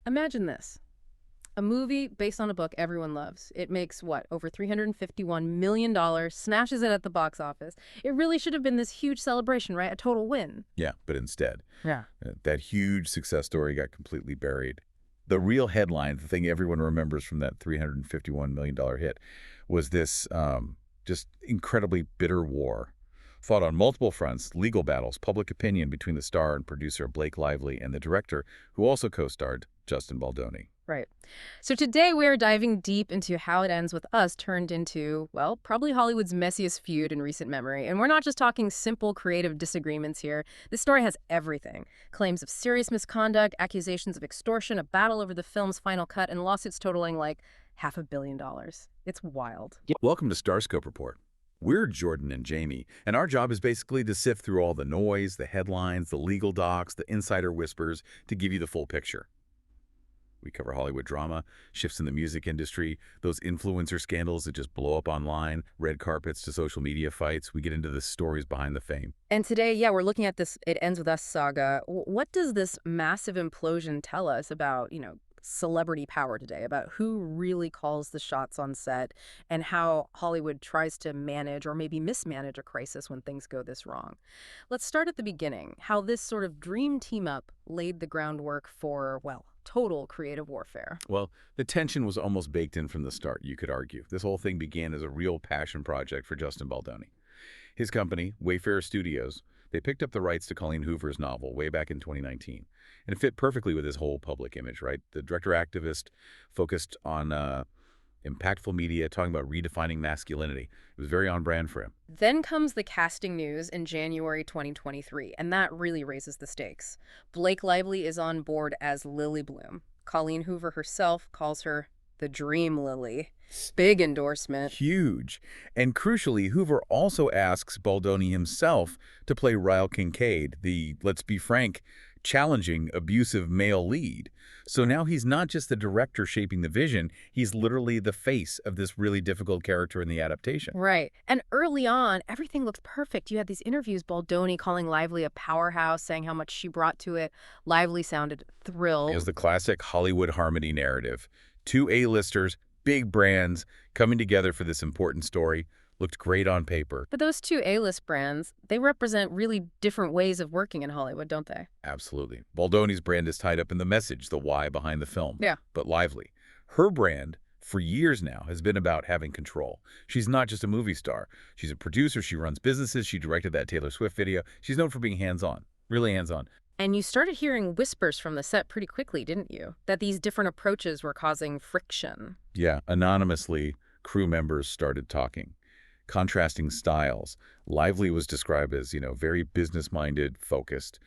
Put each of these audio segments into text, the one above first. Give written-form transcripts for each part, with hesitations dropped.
Imagine this. A movie based on a book everyone loves. It makes, what, over $351 million, smashes it at the box office. It really should have been this huge celebration, right? A total win. Yeah, but instead, Yeah. that huge success story got completely buried. The real headline, the thing everyone remembers from that $351 million hit, was this just incredibly bitter war. Fought on multiple fronts, legal battles, public opinion between the star and producer Blake Lively and the director, who also co-starred, Justin Baldoni. Right. So today we are diving deep into how it ends with us turned into, well, probably Hollywood's messiest feud in recent memory. And we're not just talking simple creative disagreements here. This story has everything. Claims of serious misconduct, accusations of extortion, a battle over the film's final cut, and lawsuits totaling like $500 million. It's wild. Welcome to Starscope Report. We're Jordan and Jamie, and our job is basically to sift through all the noise, the headlines, the legal docs, the insider whispers to give you the full picture. We cover Hollywood drama, shifts in the music industry, those influencer scandals that just blow up online, red carpets to social media fights. We get into the stories behind the fame. And today, yeah, we're looking at this It Ends With Us saga. What does this massive implosion tell us about, celebrity power today, about who really calls the shots on set and how Hollywood tries to manage or maybe mismanage a crisis when things go this wrong? Let's start at the beginning, how this sort of dream team up laid the groundwork for, well, total creative warfare. Well, the tension was almost baked in from the start, you could argue. This whole thing began as a real passion project for Justin Baldoni. His company, Wayfarer Studios, they picked up the rights to Colleen Hoover's novel way back in 2019. And it fit perfectly with his whole public image, right? The director-activist focused on impactful media, talking about redefining masculinity. It was very on brand for him. Then comes the casting news in January 2023, and that really raises the stakes. Blake Lively is on board as Lily Bloom. Colleen Hoover herself calls her the Dream Lily. Big endorsement. Huge. And crucially, Hoover also asks Baldoni himself to play Ryle Kincaid, the, let's be frank, challenging, abusive male lead. So now he's not just the director shaping the vision, he's literally the face of this really difficult character in the adaptation. Right. And early on, everything looked perfect. You had these interviews, Baldoni calling Lively a powerhouse, saying how much she brought to it. Lively sounded thrilled. It was the classic Hollywood harmony narrative. Two A-listers, big brands, coming together for this important story. Looked great on paper. But those two A-list brands, they represent really different ways of working in Hollywood, don't they? Absolutely. Baldoni's brand is tied up in the message, the why behind the film. Yeah. But Lively, her brand, for years now, has been about having control. She's not just a movie star. She's a producer. She runs businesses. She directed that Taylor Swift video. She's known for being hands-on, really hands-on. And you started hearing whispers from the set pretty quickly, didn't you? That these different approaches were causing friction. Yeah, anonymously, crew members started talking. Contrasting styles. Lively was described as, very business-minded, focused,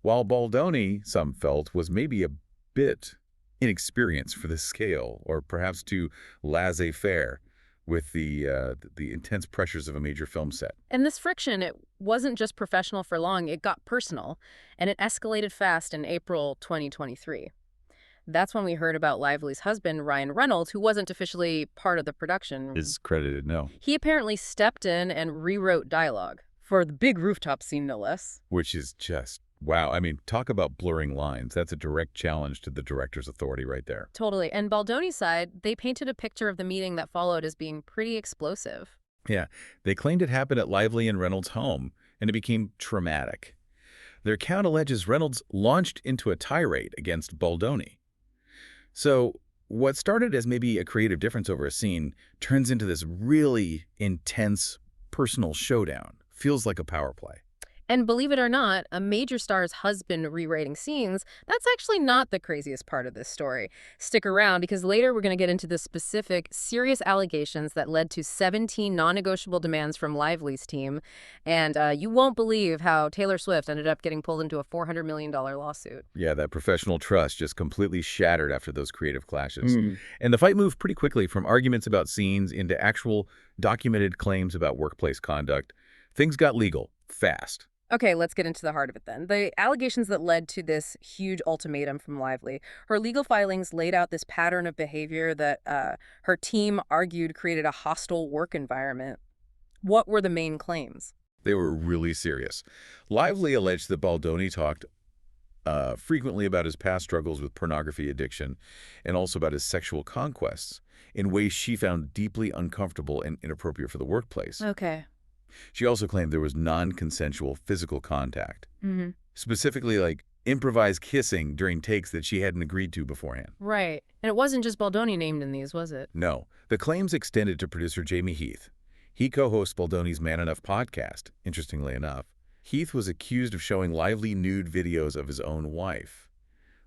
while Baldoni, some felt, was maybe a bit inexperienced for this scale, or perhaps too laissez-faire with the intense pressures of a major film set. And this friction, it wasn't just professional for long, it got personal, and it escalated fast in April 2023. That's when we heard about Lively's husband, Ryan Reynolds, who wasn't officially part of the production. Is credited, no. He apparently stepped in and rewrote dialogue for the big rooftop scene, no less. Which is just, wow. I mean, talk about blurring lines. That's a direct challenge to the director's authority right there. Totally. And Baldoni's side, they painted a picture of the meeting that followed as being pretty explosive. Yeah, they claimed it happened at Lively and Reynolds' home, and it became traumatic. Their account alleges Reynolds launched into a tirade against Baldoni. So what started as maybe a creative difference over a scene turns into this really intense personal showdown. Feels like a power play. And believe it or not, a major star's husband rewriting scenes, that's actually not the craziest part of this story. Stick around, because later we're going to get into the specific, serious allegations that led to 17 non-negotiable demands from Lively's team. And you won't believe how Taylor Swift ended up getting pulled into a $400 million lawsuit. Yeah, that professional trust just completely shattered after those creative clashes. And the fight moved pretty quickly from arguments about scenes into actual documented claims about workplace conduct. Things got legal fast. Okay, let's get into the heart of it then. The allegations that led to this huge ultimatum from Lively. Her legal filings laid out this pattern of behavior that her team argued created a hostile work environment. What were the main claims? They were really serious. Lively alleged that Baldoni talked frequently about his past struggles with pornography addiction and also about his sexual conquests in ways she found deeply uncomfortable and inappropriate for the workplace. Okay. She also claimed there was non-consensual physical contact, Hmm. specifically like improvised kissing during takes that she hadn't agreed to beforehand. Right. And it wasn't just Baldoni named in these, was it? No, the claims extended to producer Jamie Heath. He co-hosts Baldoni's Man Enough podcast, interestingly enough. Heath was accused of showing lively nude videos of his own wife,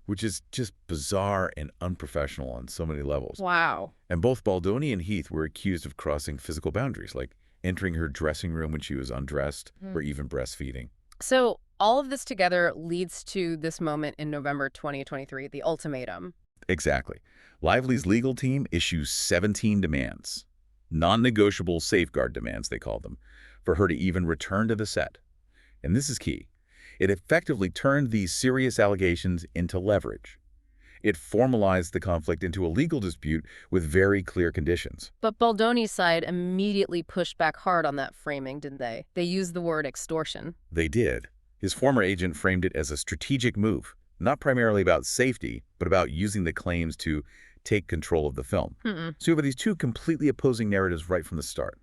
which is just bizarre and unprofessional on so many levels. Wow. And both Baldoni and Heath were accused of crossing physical boundaries, like entering her dressing room when she was undressed or even breastfeeding. So all of this together leads to this moment in November 2023, the ultimatum. Exactly. Lively's legal team issues 17 demands, non-negotiable safeguard demands, they call them, for her to even return to the set. And this is key. It effectively turned these serious allegations into leverage. It formalized the conflict into a legal dispute with very clear conditions. But Baldoni's side immediately pushed back hard on that framing, didn't they? They used the word extortion. They did. His former agent framed it as a strategic move, not primarily about safety, but about using the claims to take control of the film. So you have these two completely opposing narratives right from the start.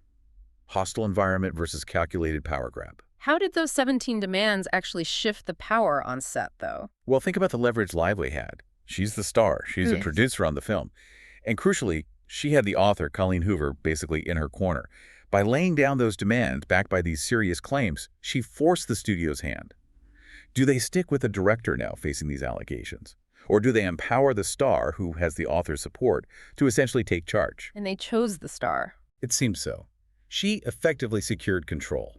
Hostile environment versus calculated power grab. How did those 17 demands actually shift the power on set, though? Well, think about the leverage Lively had. She's the star. She's a Yes. producer on the film. And crucially, she had the author, Colleen Hoover, basically in her corner. By laying down those demands backed by these serious claims, she forced the studio's hand. Do they stick with the director now facing these allegations? Or do they empower the star, who has the author's support, to essentially take charge? And they chose the star. It seems so. She effectively secured control.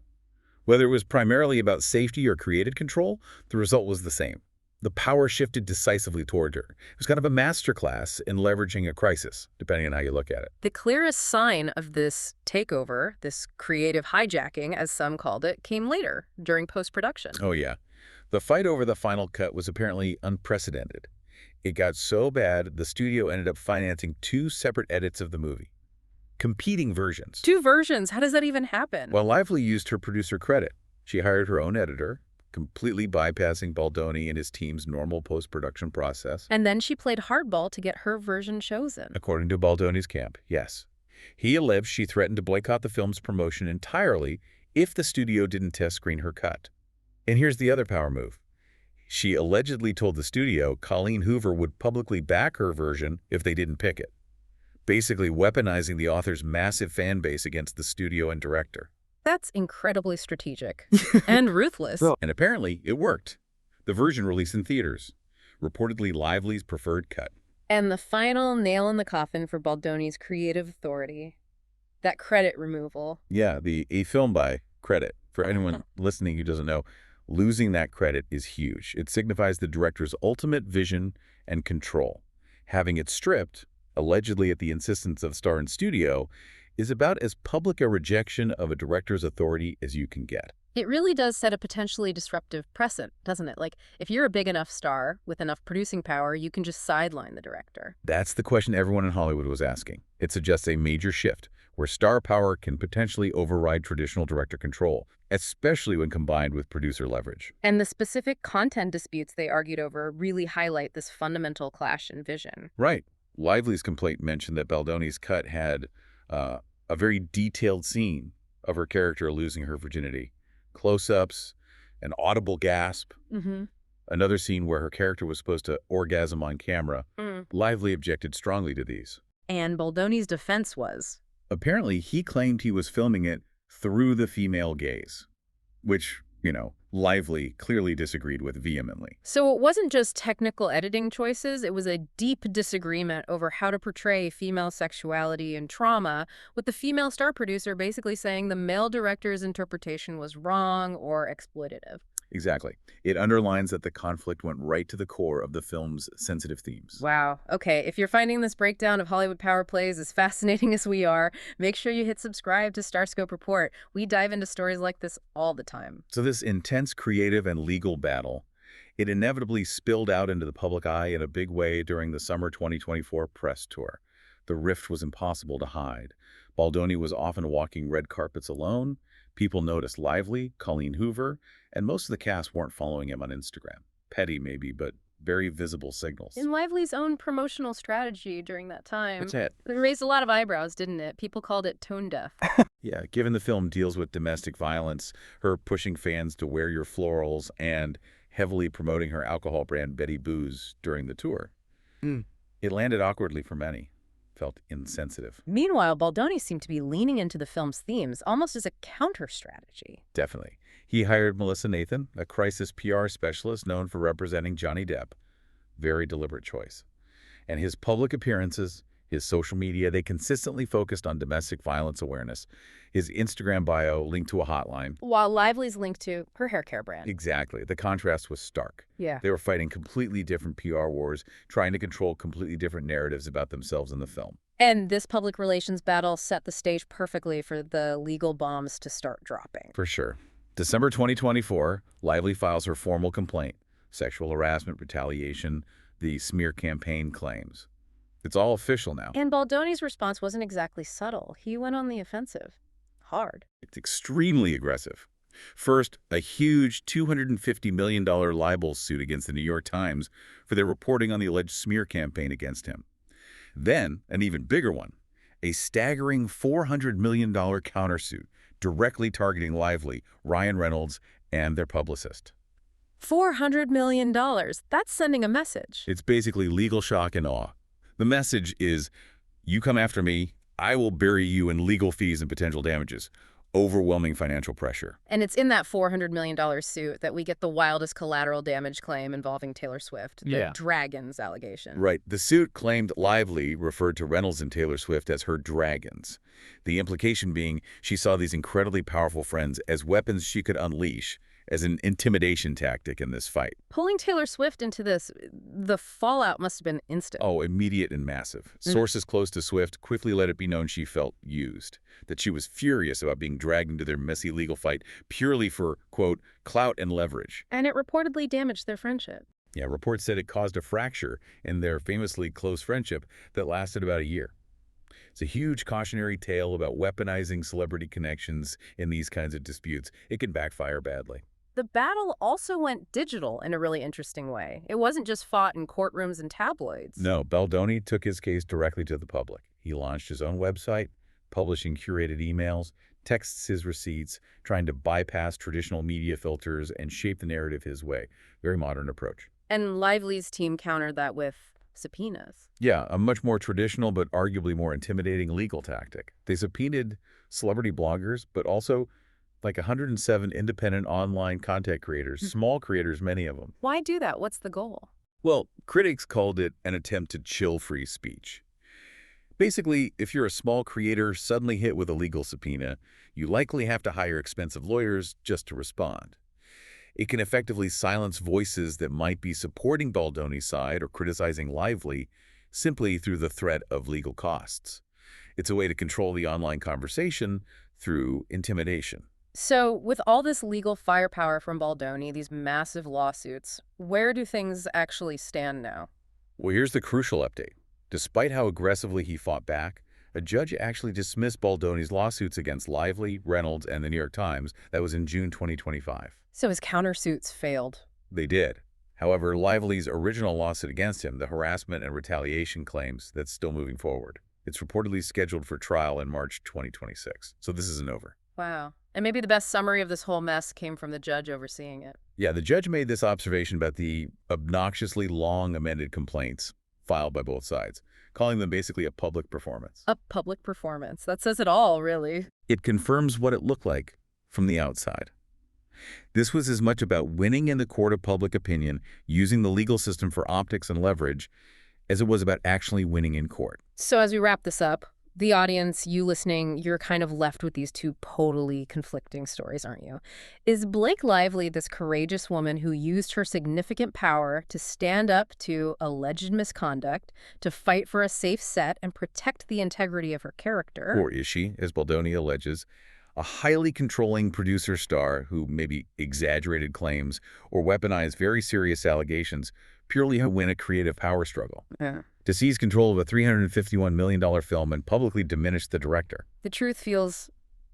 Whether it was primarily about safety or created control, the result was the same. The power shifted decisively toward her. It was kind of a masterclass in leveraging a crisis, depending on how you look at it. The clearest sign of this takeover, this creative hijacking, as some called it, came later, during post-production. Oh, yeah. The fight over the final cut was apparently unprecedented. It got so bad, the studio ended up financing 2 separate edits of the movie. Competing versions. 2 versions? How does that even happen? Well, Lively used her producer credit. She hired her own editor, completely bypassing Baldoni and his team's normal post-production process. And then she played hardball to get her version chosen. According to Baldoni's camp, yes. He alleged she threatened to boycott the film's promotion entirely if the studio didn't test screen her cut. And here's the other power move. She allegedly told the studio Colleen Hoover would publicly back her version if they didn't pick it, basically weaponizing the author's massive fan base against the studio and director. That's incredibly strategic. And ruthless. And apparently, it worked. The version released in theaters, reportedly Lively's preferred cut. And the final nail in the coffin for Baldoni's creative authority, that credit removal. Yeah, a film by credit. For anyone listening who doesn't know, losing that credit is huge. It signifies the director's ultimate vision and control. Having it stripped, allegedly at the insistence of star and studio, is about as public a rejection of a director's authority as you can get. It really does set a potentially disruptive precedent, doesn't it? Like, if you're a big enough star with enough producing power, you can just sideline the director. That's the question everyone in Hollywood was asking. It suggests a major shift, where star power can potentially override traditional director control, especially when combined with producer leverage. And the specific content disputes they argued over really highlight this fundamental clash in vision. Right. Lively's complaint mentioned that Baldoni's cut had a very detailed scene of her character losing her virginity. Close-ups, an audible gasp, another scene where her character was supposed to orgasm on camera. Lively objected strongly to these. And Baldoni's defense was? Apparently, he claimed he was filming it through the female gaze, which, Lively clearly disagreed with vehemently. So it wasn't just technical editing choices, it was a deep disagreement over how to portray female sexuality and trauma, with the female star producer basically saying the male director's interpretation was wrong or exploitative. Exactly. It underlines that the conflict went right to the core of the film's sensitive themes. Wow. Okay, if you're finding this breakdown of Hollywood power plays as fascinating as we are, make sure you hit subscribe to Starscope Report. We dive into stories like this all the time. So this intense creative and legal battle, it inevitably spilled out into the public eye in a big way during the summer 2024 press tour. The rift was impossible to hide. Baldoni was often walking red carpets alone. People noticed Lively, Colleen Hoover, and most of the cast weren't following him on Instagram. Petty maybe, but very visible signals. In Lively's own promotional strategy during that time, That's it. it raised a lot of eyebrows, didn't it? People called it tone deaf. Yeah, given the film deals with domestic violence, her pushing fans to wear your florals, and heavily promoting her alcohol brand Betty Booze during the tour. It landed awkwardly for many. Felt insensitive. Meanwhile, Baldoni seemed to be leaning into the film's themes almost as a counter-strategy. Definitely. He hired Melissa Nathan, a crisis PR specialist known for representing Johnny Depp. Very deliberate choice. And his public appearances, his social media, they consistently focused on domestic violence awareness. His Instagram bio linked to a hotline. While Lively's linked to her hair care brand. Exactly. The contrast was stark. Yeah. They were fighting completely different PR wars, trying to control completely different narratives about themselves in the film. And this public relations battle set the stage perfectly for the legal bombs to start dropping. For sure. December 2024, Lively files her formal complaint. Sexual harassment, retaliation, the smear campaign claims. It's all official now. And Baldoni's response wasn't exactly subtle. He went on the offensive. Hard. It's extremely aggressive. First, a huge $250 million libel suit against the New York Times for their reporting on the alleged smear campaign against him. Then, an even bigger one, a staggering $400 million countersuit directly targeting Lively, Ryan Reynolds, and their publicist. $400 million. That's sending a message. It's basically legal shock and awe. The message is, you come after me, I will bury you in legal fees and potential damages. Overwhelming financial pressure. And it's in that $400 million suit that we get the wildest collateral damage claim involving Taylor Swift, the dragons allegation. Right. The suit claimed Lively referred to Reynolds and Taylor Swift as her dragons. The implication being she saw these incredibly powerful friends as weapons she could unleash as an intimidation tactic in this fight. Pulling Taylor Swift into this, the fallout must have been instant. Oh, immediate and massive. Sources close to Swift quickly let it be known she felt used, that she was furious about being dragged into their messy legal fight purely for, quote, clout and leverage. And it reportedly damaged their friendship. Yeah, reports said it caused a fracture in their famously close friendship that lasted about a year. It's a huge cautionary tale about weaponizing celebrity connections in these kinds of disputes. It can backfire badly. The battle also went digital in a really interesting way. It wasn't just fought in courtrooms and tabloids. No, Baldoni took his case directly to the public. He launched his own website, publishing curated emails, texts his receipts, trying to bypass traditional media filters and shape the narrative his way. Very modern approach. And Lively's team countered that with subpoenas. Yeah, a much more traditional but arguably more intimidating legal tactic. They subpoenaed celebrity bloggers, but also like 107 independent online content creators, small creators, many of them. Why do that? What's the goal? Well, critics called it an attempt to chill free speech. Basically, if you're a small creator suddenly hit with a legal subpoena, you likely have to hire expensive lawyers just to respond. It can effectively silence voices that might be supporting Baldoni's side or criticizing Lively simply through the threat of legal costs. It's a way to control the online conversation through intimidation. So with all this legal firepower from Baldoni, these massive lawsuits, where do things actually stand now? Well, here's the crucial update. Despite how aggressively he fought back, a judge actually dismissed Baldoni's lawsuits against Lively, Reynolds, and the New York Times. That was in June 2025. So his countersuits failed. They did. However, Lively's original lawsuit against him, the harassment and retaliation claims, that's still moving forward. It's reportedly scheduled for trial in March 2026. So this isn't over. Wow. And maybe the best summary of this whole mess came from the judge overseeing it. Yeah, the judge made this observation about the obnoxiously long amended complaints filed by both sides, calling them basically a public performance. A public performance. That says it all, really. It confirms what it looked like from the outside. This was as much about winning in the court of public opinion, using the legal system for optics and leverage, as it was about actually winning in court. So as we wrap this up, the audience, you listening, you're kind of left with these two totally conflicting stories, aren't you? Is Blake Lively this courageous woman who used her significant power to stand up to alleged misconduct, to fight for a safe set and protect the integrity of her character? Or is she, as Baldoni alleges, a highly controlling producer star who maybe exaggerated claims or weaponized very serious allegations purely to win a creative power struggle? Yeah. To seize control of a $351 million film and publicly diminish the director. The truth feels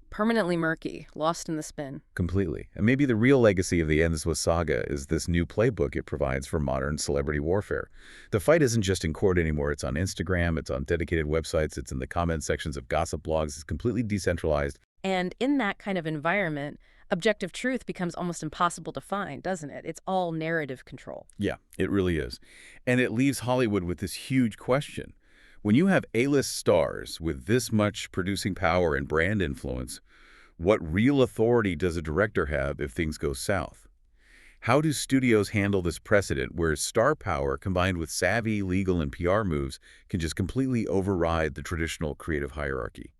Permanently murky, lost in the spin. Completely. And maybe the real legacy of the Endless Saga is this new playbook it provides for modern celebrity warfare. The fight isn't just in court anymore. It's on Instagram, it's on dedicated websites, it's in the comment sections of gossip blogs. It's completely decentralized. And in that kind of environment, objective truth becomes almost impossible to find, doesn't it? It's all narrative control. Yeah, it really is. And it leaves Hollywood with this huge question. When you have A-list stars with this much producing power and brand influence, what real authority does a director have if things go south? How do studios handle this precedent where star power combined with savvy legal and PR moves can just completely override the traditional creative hierarchy?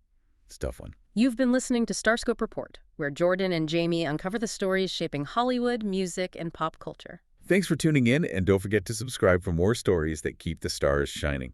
It's a tough one. You've been listening to Starscope Report, where Jordan and Jamie uncover the stories shaping Hollywood, music, and pop culture. Thanks for tuning in, and don't forget to subscribe for more stories that keep the stars shining.